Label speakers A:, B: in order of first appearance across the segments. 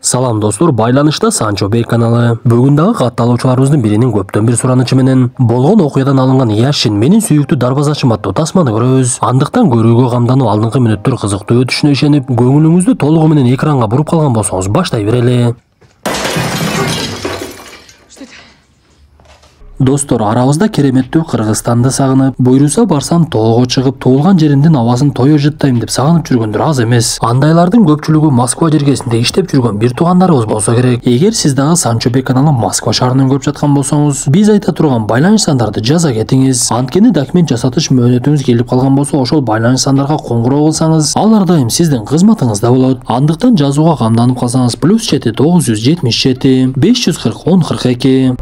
A: Салам достор, байланышта Санчо Бей каналы. Бүгүн дагы катталуучуларыбыздын биринин көптөн бир суранычы менен болгон окуядан алынган яшин менин сүйүктүү дарбазачым аттуу тасманы көрөбүз. Андыктан көрүүгө камдануу алдыңкы мүнөттөр кызыктуу өтүшүнө ишенип, көңүлүңүздү толугу менен экранга буруп калган болсоңуз баштай берели. Достор, арабызда кереметтүү Кыргызстанды сагынып, буйруса барсам тоого чыгып, туулган жеримдин абасын тое жыттайм деп сагынып жүргөндөр аз эмес. Андайлардын көпчүлүгү Москва жергесинде иштеп жүргөн бир туугандарыбыз болсо керек. Эгер сиз дагы Санчо Бей каналы Москва шаарынан көрүп жаткан болсоңуз, биз айта турган байланыш сандарды жаза кетиңиз. Анткени документ жасатыш мөөнөтүңүз келип калган болсо, ошол байланыш сандарга коңгуроо кылсаңыз, ал ар дайым сиздин кызматыңызда болот. Андыктан жазууга камданып калсаңыз, +7 977 540 1042.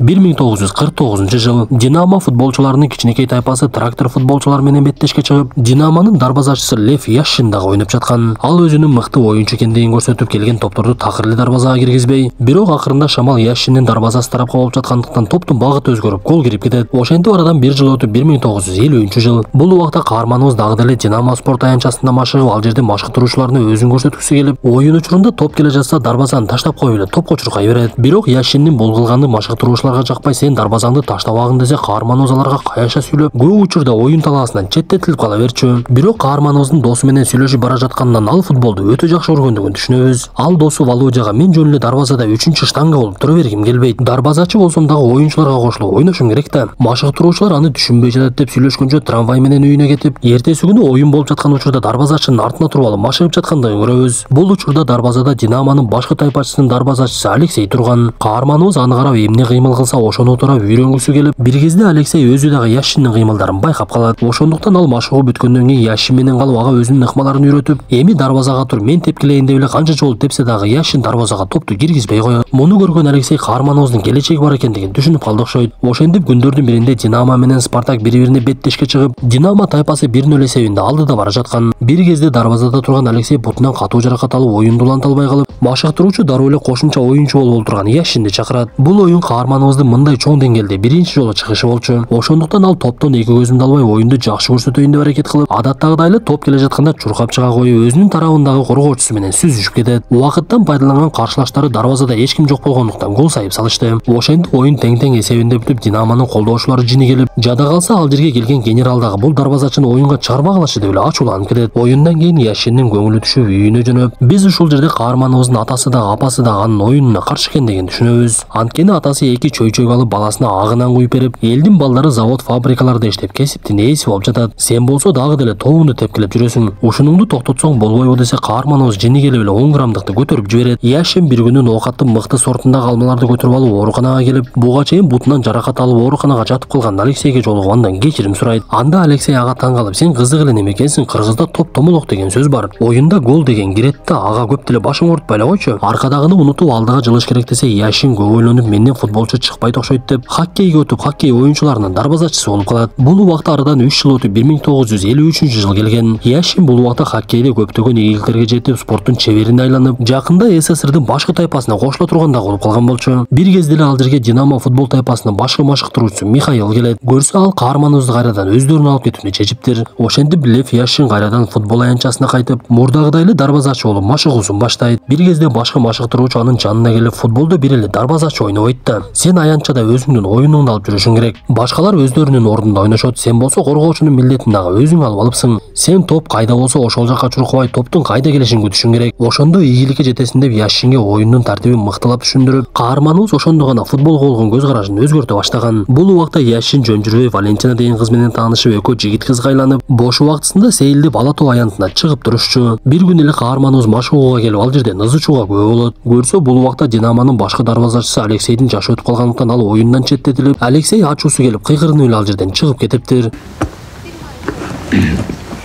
A: 1949 жыл Динамо футболчуларынын кичинекей тайпасы трактор футболчулар менен беттешке чыгып, Динамонун дарбазачысы Лев Яшин дагы ойноп жаткан. Ал өзүнүн мыкты оюнчу экендигин көрсөтүп, келген топторду такыр эле дарбазага киргизбей, бирок акырында шамал Яшиндин дарбазасы тарапка болуп жаткандыктан топтун багыты өзгөрүп, гол кирип кетет. Ошентип арадан бир жыл өтүп 1950 жыл. Бул убакта каарманыбыз дагы деле Динамо спорт аянтчасында машыгып, ал жерде машыктыруучуларына өзүн көрсөткүсү келип, оюн учурунда топ келе жатса дарбазаны таштап коюп эле топко чуркай берет. Бирок Яшиндин бул кылганы машыктыруучулар жакпай, сен дарбазаңды таштабагын десе, каарманыбыз аларга каяша сүйлөп, көп учурда оюн талаасынан четтетилип кала берчү. Бирок каарманыбыздын досу менен сүйлөшүп бара жатканынан ал футболду өтө жакшы көргөндүгүн түшүнөбүз. Ал досу Валудяга мен жөн эле дарбазада 3-чү штанга болуп тура бергим келбейт. Дарбазачы болсом дагы оюнчуларга кошулуп ойношум керек да. Машыктыруучулар аны түшүнбөй жатат деп сүйлөшкөнчө трамвай менен үйүнө кетип, эртеси күнү оюн болуп жаткан учурда дарбазачынын артына туруп алып машыгып жаткандыгын көрөбүз. Бул учурда дарбазада Динамонун башкы тайпачысынын дарбазачысы Алексей турган. Каарманыбыз аны карап эмне кыймыл кылса ошону турап үйрөнгүсү келип, бир кезде Алексей өзү дагы Яшиндин кыймылдарын байкап калат. Ошондуктан ал машыгуу бүткөндөн кийин Яшин менен калып ага өзүнүн ыкмаларын үйрөтүп, эми дарбазага тур, мен тепкилейин деп эле канча жолу тепсе дагы Яшин дарбазага топту киргизбей коет. Муну көргөн Алексей каарманыбыздын келечеги бар экендигин түшүнүп калды окшойт. Ошентип күндөрдүн биринде Динамо менен Спартак бири-бирине беттешке чыгып, Динамо тайпасы 1-0 эсебинде алдыда бара жаткан. Бир кезде дарбазада турган Алексей бутунан катуу жаракат алып, оюнду уланта албай калып, машыктыруучу дароо эле кошумча оюнчу болуп турган Яшинди чакырат. Бул оюн каарманыбыздын мындай чоң деңгээлде биринчи жолу чыгышы болчу. Ошондуктан ал топтон эки көзүмдү албай оюнду жакшы көрсөтөйүн деп аракет кылып, адаттагыдай эле топ келе жатканда чуркап чыга коюп, өзүнүн тарабындагы коргоочусу менен сүзүшүп кетет. Убакыттан пайдаланган каршылаштары дарбазада эч ким жок болгондуктан гол сайып салышты. Ошентип оюн тең-тең эсебинде бүтүп, Динамонун колдоочулары жини келип, жада калса ал жерге келген генерал дагы бул дарбазачыны оюнга чыгарбагылачы деп эле ачууланып кетет. Оюндан кийин Яшиндин көңүлү түшүп, үйүнө жөнөп, биз ушул жерде каарманыбыздын атасы да, апасы да анын оюнуна каршы экендигин түшүнөбүз. Анткени атасы эки чөйчөк алып баласына агынан куюп берип, элдин балдары завод фабрикаларда иштеп кесиптин ээси болуп жатат. Сен болсо дагы деле тобуңду тепкилеп жүрөсүң. Ушунуңду токтотсоң болбойбу десе, каарманыбыз жини келип эле 10 граммдыкты көтөрүп жиберет. Яшин бир күнү оокаттын мыкты сортундагы алмаларды көтөрүп алып ооруканага келип, буга чейин бутунан жаракат алып ооруканага жатып калган Алексейге жолугуп кечирим сурайт. Анда Алексей ага таң калып, сен кызык эле неме экенсиң, Кыргызда топ томолок деген сөз бар. Оюнда гол деген кирет да, ага көп деле башың оорутпай эле койчу. Аркадагыны унутуп алдыга жылыш керек десе, Яшин көп ойлонуп, менден футболчу чыкпайт окшойт деп, хоккейге өтүп, хоккей оюнчуларынын дарбазачысы болуп калат. Бул убакта арадан 3 жыл өтүп 1953 жыл келген. Яшин бул убакта хоккейде көптөгөн ийгиликтерге жетип, спорттун чеберине айланып, жакында СССРдин башкы тайпасына кошула турганда болуп калган болчу. Бир кезде эле ал жерге Динамо футбол тайпасынын башкы машыктыруучусу Михаил келет. Көрсө ал каарманыбызды кайрадан өздөрүнө алып кетүүнү чечиптир. Ошентип Лев Яшин кайрадан футбол аянтчасына кайтып, мурдагыдай эле дарбазачы болуп машыгуусун баштайт. Бир кезде башкы машыктыруучу анын жанына келип, футболдо бир эле дарбазачы ойнобойт да. Сен аянтчада өзүңдүн оюнуңду алып жүрүшүң керек. Башкалар өздөрүнүн ордунда ойношот, сен болсо коргоочунун милдетин дагы өзүң алып алыпсың. Сен топ кайда болсо ошол жакка чуркабай, топтун кайда келишин күтүшүң керек. Ошондо ийгиликке жетесиң деп Яшинге оюндун тартибин мыктылап түшүндүрүп, каарманыбыз ошондо гана футболго болгон көз карашын өзгөртө баштаган. Бул убакта Яшин жөн жүрбөй Валентина деген кыз менен таанышып, экөө жигит кызга айланып, бош убактысында сейилдеп Ала Тоо аянтына чыгып турушчу. Бир күн эле каарманыбыз машыгууга келип, ал жерде ызычууга күбө болот. Көрсө бул убакта Динамонун башкы дарбазачысы Алексейдин жашы өтүп калгандыктан ал оюндан четтетилип, Алексей ачуусу келип кыйкырынып эле ал жерден чыгып кетиптир.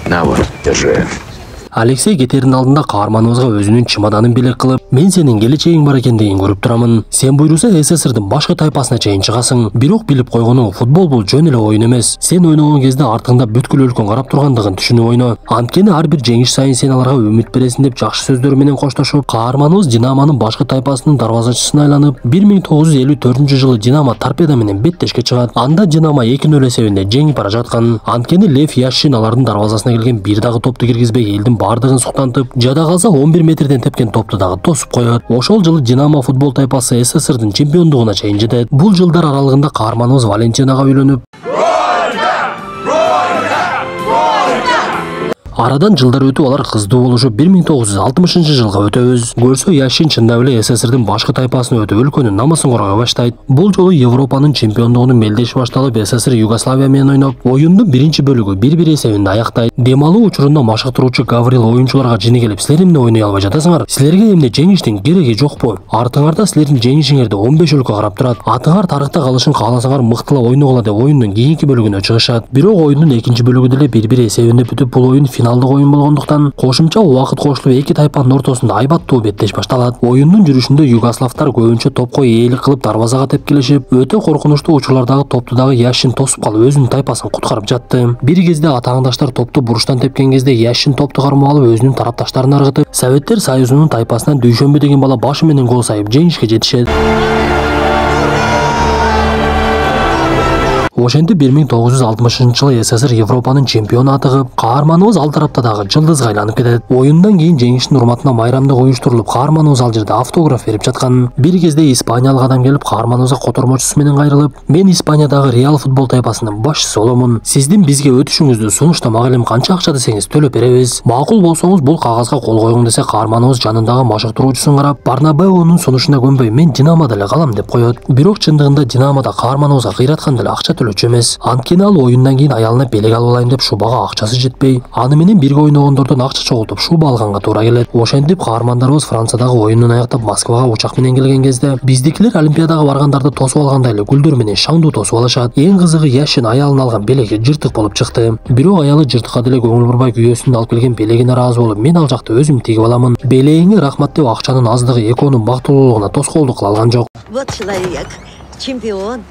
B: На вот, держи.
A: Алексей кетердин алдында каарманыбызга өзүнүн чемоданын белек кылып, мен сенин келечегиң бар экендигин көрүп турамын. Сен буйруса СССРдин башкы тайпасына чейин чыгасың. Бирок билип койгону, футбол бул жөн эле оюн эмес. Сен ойногон кезде артыңда бүткүл өлкөң карап тургандыгын түшүнүп ойно. Анткени ар бир жеңиш сайын сен аларга үмүт бересиң деп жакшы сөздөр менен коштошуп, каарманыбыз Динамонун башкы тайпасынын дарбазачысына айланып, 1954 жылы Динамо Торпедо менен беттешке чыгат. Анда Динамо 2-0 эсебинде жеңип бара жаткан. Анткени Лев Яшин алардын дарбазасына келген бир дагы топту киргизбей, элдин бардыгын суктантып, жада калса 11 метрден тепкен топту дагы тосуп коет. Ошол жылы Динамо футбол тайпасы СССРдын чемпиондугуна чейин жетет. Бул жылдар аралыгында каарманыбыз Валентинага үйлөнүп, арадан жылдар өтүп алар кыздуу болушуп 1960 жылга өтөбүз. Көрсө Яшин чындап эле СССРдин башкы тайпасына өтүп өлкөнүн намысын коргой баштайт. Бул жолу Европанын чемпиондугунун мелдеши башталып, СССР Югославия менен ойноп, оюндун биринчи бөлүгү 1-1 эсебинде аяктайт. Дем алуу учурунда машыктыруучу Гаврил оюнчуларга жини келип, силер эмне ойной албай жатасыңар? Силерге эмне жеңиштин кереги жокпу? Артыңарда силердин жеңишиңерди 15 өлкө карап турат. Атыңар тарыхта калышын кааласаңар мыктылап ойногула деп оюндун кийинки бөлүгүнө чыгышат. Бирок оюндун экинчи бөлүгү деле 1-1 эсебинде бүтүп, бул оюн финалдык оюн болгондуктан кошумча убакыт кошулуп эки тайпанын ортосунда айбаттуу беттеш башталат. Оюндун жүрүшүндө югославтар көбүнчө топко ээлик кылып дарбазага тепкилешип, өтө коркунучтуу учурлардагы топту дагы Яшин тосуп калып өзүнүн тайпасын куткарып жатты. Бир кезде атааңдаштар топту буруштан тепкен кезде Яшин топту кармап алып өзүнүн тарапташтарын ыргытып, Советтер Союзунун тайпасынан Дүйшөмбү деген бала башы менен гол сайып жеңишке жетишет. Ошентип 1960-жылы СССР Европанын чемпиону атыгып, каарманыбыз ал тарапта дагы жылдызга айланып кетет. Оюндан кийин жеңиштин урматына майрамдык уюштурулуп, каарманыбыз ал жерде автограф берип жаткан. Бир кезде испаниялык адам келип каарманыбызга котормочусу менен кайрылып, "Мен Испаниядагы Реал футбол тайпасынын башчысы боломун. Сиздин бизге өтүшүңүздү сунуштамак элем, канча акча десеңиз төлөп беребиз. Макул болсоңуз бул кагазга кол коюң" десе, каарманыбыз жанындагы машыктыруучусун карап, "Барнабеунун сунушуна көнбөй, мен Динамода эле калам" деп коет. Бирок чындыгында Динамода каарманыбызга кыйраткан деле акча төлөчү эмес. Анткени ал оюндан кийин аялына белек алып алайын деп шубага акчасы жетпей, аны менен бирге ойногондордон акча чогултуп шуба алганга туура келет. Ошентип каармандарыбыз Франциядагы оюнун аяктап Москвага учак менен келген кезде, биздикилер Олимпиадага баргандарды тосуп алгандай эле гүлдөр менен шаңдуу тосуп алышат. Эң кызыгы, Яшин аялын алган белеги жыртык болуп чыкты. Бирок аялы жыртыкка деле көңүл бурбай күйөөсүнүн алып келген белегине ыраазы болуп, "Мен ал жакты өзүм тигип аламын. Белегиңе рахмат" деп акчанын аздыгы экөөнүн бактылуулугуна тоскоолдук кыла алган жок.
B: Вот человек, чемпион,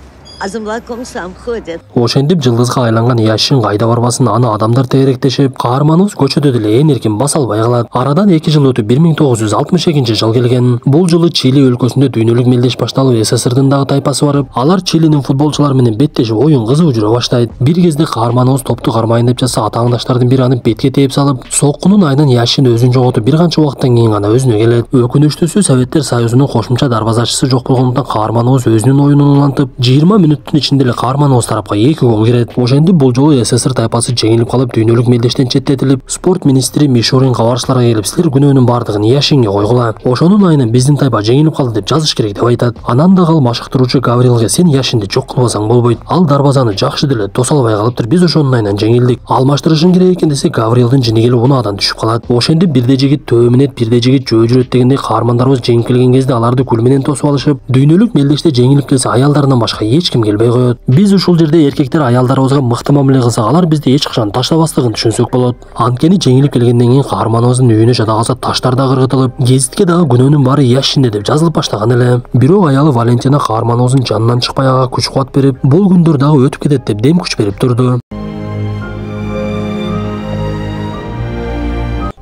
B: а за молоком сам ходит.
A: Ошентип жылдызга айланган Яшин кайда барбасын, аны адамдар тээректешип, каарманыбыз көчөдө деле ээн эркин баса албай калат. Арадан 2 жыл өтүп 1962-жыл келген. Бул жылы Чили өлкөсүндө дүйнөлүк мелдеш башталып, СССРдин дагы тайпасы барып, алар Чилинин футболчулары менен беттешип, оюн кызуу жүрө баштайт. Бир кезде каарманыбыз топту кармайын деп жатса, атааңдаштардын бири аны бетке тээп салып, соккунун айынан Яшин өзүн жоготуп, бир канча убакыттан кийин гана өзүнө келет. Өкүнүчтүүсү, Советтер Союзунун кошумча дарбазачысы жок болгондуктан каарманыбыз өзүнүн оюнун улантып, 20 мүнөттүн ичинде эле каарманыбыз тарапка 2 гол кирет. Ошентип бул жолу СССР тайпасы жеңилип калып, дүйнөлүк мелдештен четтетилип, спорт министри Мишурин кабарчыларга келип, "Силер күнөөнүн бардыгын Яшинге койгула. Ошонун айынан биздин тайпа жеңилип калды" деп жазыш керек деп айтат. Анан да ал машыктыруучу Гаврилге, "Сен Яшинди жок кылбасаң болбойт. Ал дарбазаны жакшы деле тоса албай калыптыр. Биз ошонун айынан жеңилдик. Алмаштырышың керек экен" десе, Гаврилдин жини келип унаадан түшүп калат. Ошентип бирде жигит төө менет, бирде жигит жөө жүрөт дегендей каармандарыбыз жеңип келген кезде аларды күл менен тосуп алышып, дүйнөлүк мелдеште жеңилип келсе аялдарынан башка эч ким келбей коет. Биз ушул жерде эркектер аялдарыбызга мыкты мамиле кылсак, алар бизди эч качан таштабастыгын түшүнсөк болот. Анткени жеңилип келгенден кийин каарманыбыздын үйүнө жада калса таштар да кыргытылып, гезитке дагы күнөөнүн баары Яшинде деп жазылып баштаган эле. Бирок аялы Валентина каарманыбыздын жанынан чыкпай ага күч кубат берип, бул күндөр дагы өтүп кетет деп дем күч берип турду.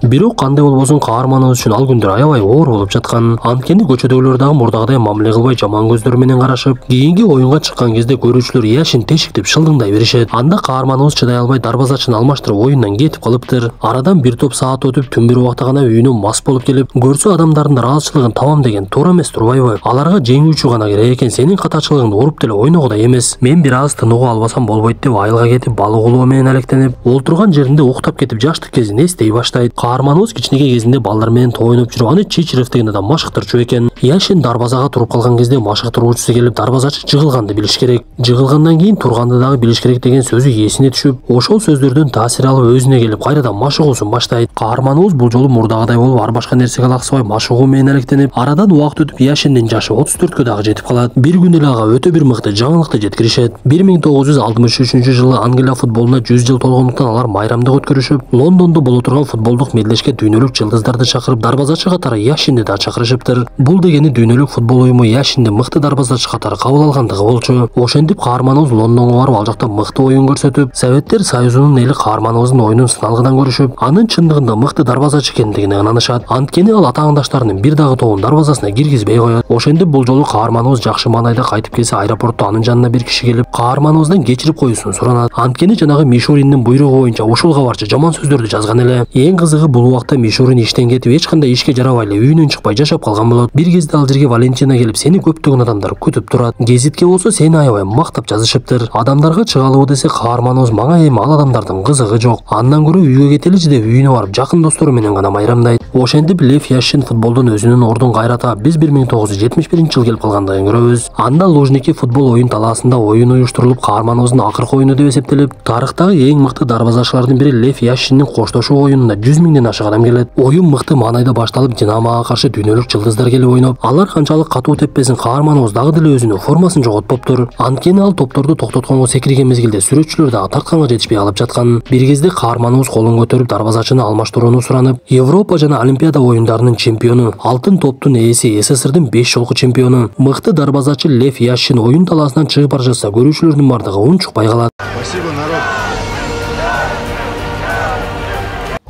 A: Бирок кандай болбосун каарманыбыз үчүн ал күндөр аябай оор болуп жаткан. Анткени көчөдөгүлөр дагы мурдагыдай мамиле кылбай жаман көздөр менен карашып, кийинки оюнга чыккан кезде көрүүчүлөр Яшин тешик деп шылдыңдай беришет. Анда каарманыбыз чыдай албай дарбазачын алмаштырып оюндан кетип калыптыр. Арадан бир топ саат өтүп, түн бир убакта гана үйүнө мас болуп келип, көрсө адамдардын ыраазычылыгын табам деген туура эмес турбайбы? Аларга жеңүүчү гана керек экен, сенин катачылыгыңды уруп деле ойногудай эмес. Мен бир аз тыныгуу албасам болбойт деп айылга кетип, балык улоо менен алектенип, олтурган жеринде уктап кетип жаштык кезин эстей баштайт. Каарманыбыз кичинекей кезинде балдар менен тоойнуп жүрүп, аны Чичирев деген адам машыктырчу экен. Яшин дарбазага туруп калган кезде машыктыруучусу келип, дарбазачы жыгылганды билиш керек. Жыгылгандан кийин турганды дагы билиш керек деген сөзү эсине түшүп, ошол сөздөрдөн таасир алып өзүнө келип кайрадан машыгуусун баштайт. Каарманыбыз бул жолу мурдагыдай болуп, ар башка нерсеге алаксыбай машыгуу менен алектенип, арадан убакыт өтүп Яшиндин жашы 34кө дагы жетип калат. Бир күнү эле ага өтө бир мыкты жаңылыкты жеткиришет. 1963-жылы Англия футболуна 100 жыл толгондуктан алар майрамдык өткөрүшүп, Лондондо боло турган футболдук мелдешке дүйнөлүк жылдыздарды чакырып, дарбазачы катары Яшинди да чакырышыптыр. Бул дегени дүйнөлүк футбол уюму Яшинди мыкты дарбазачы катары кабыл алгандыгы болчу. Ошентип каарманыбыз Лондонго барып, ал жакта мыкты оюн көрсөтүп, Советтер Союзунун эли каарманыбыздын оюнун сыналгыдан көрүшүп, анын чындыгында мыкты дарбазачы экендигине ынанышат. Анткени ал атааңдаштарынын бир дагы тобун дарбазасына киргизбей коет. Ошентип бул жолу каарманыбыз жакшы маанайда кайтып келсе, аэропортто анын жанына бир киши келип, каарманыбыздан кечирип коюусун суранат. Анткени жанагы Мишуриндин буйругу боюнча ушул кабарчы жаман сөздөрдү жазган эле. Эң кызыгы, бул убакта Мишурин иштен кетип, эч кандай ишке жарабай эле үйүнөн чыкпай жашап калган болот. Бир кезде ал жерге Валентина келип, сени көптөгөн адамдар күтүп турат. Гезитке болсо сени аябай мактап жазышыптыр. Адамдарга чыгалыбы десе каарманыбыз мага эми ал адамдардын кызыгы жок. Андан көрө үйгө кетеличи деп үйүнө барып жакын достору менен гана майрамдайт. Ошентип Лев Яшин футболдон өзүнүн ордун кайрата биз 1971-жылы келип калгандыгын көрөбүз. Анда Лужники футбол оюн талаасында оюн уюштурулуп, каарманыбыздын акыркы оюну деп эсептелип, тарыхтагы эң мыкты дарбазачылардын бири Лев Яшиндин коштошуу оюнуна 100 миңден ашык адам келет. Оюн мыкты маанайда башталып, Динамага каршы дүйнөлүк жылдыздар келип ойноп, алар канчалык катуу теппесин каарманыбыз дагы деле өзүнүн формасын жоготпоптур. Анткени ал топторду токтотконго секирген мезгилде сүрөтчүлөр дагы тартканга жетишпей калып жаткан. Бир кезде каарманыбыз колун көтөрүп дарбазачыны алмаштырууну суранып, Европа жана Олимпиада оюндарынын чемпиону, алтын топтун ээси, СССРдин 5 жолку чемпиону, мыкты дарбазачы Лев Яшин оюн талаасынан чыгып бара жатса, көрүүчүлөрдүн бардыгы унчукпай калат.
C: Спасибо, народ.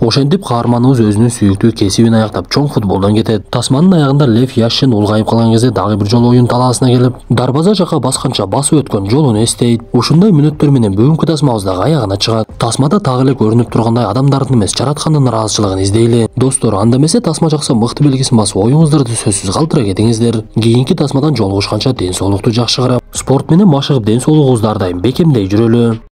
A: Ошентип каарманыбыз өзүнүн сүйүктүү кесибин аяктап чоң футболдон кетет. Тасманын аягында Лев Яшин улгайып калган кезде дагы бир жолу оюн талаасына келип, дарбаза жака басканча басып өткөн жолун эстейт. Ушундай мүнөттөр менен бүгүнкү тасмабыз дагы аягына чыгат. Тасмада так эле көрүнүп тургандай адамдардын эмес, жараткандын ыраазычылыгын издейли. Достор, анда эмесе тасма жакса мыкты белгисин басып, оюңуздарды сөзсүз калтыра кетиңиздер. Кийинки тасмадан жолугушканча ден соолукту жакшы карап, спорт менен машыгып ден соолугубузду ар дайым бекемдей жүрөлү.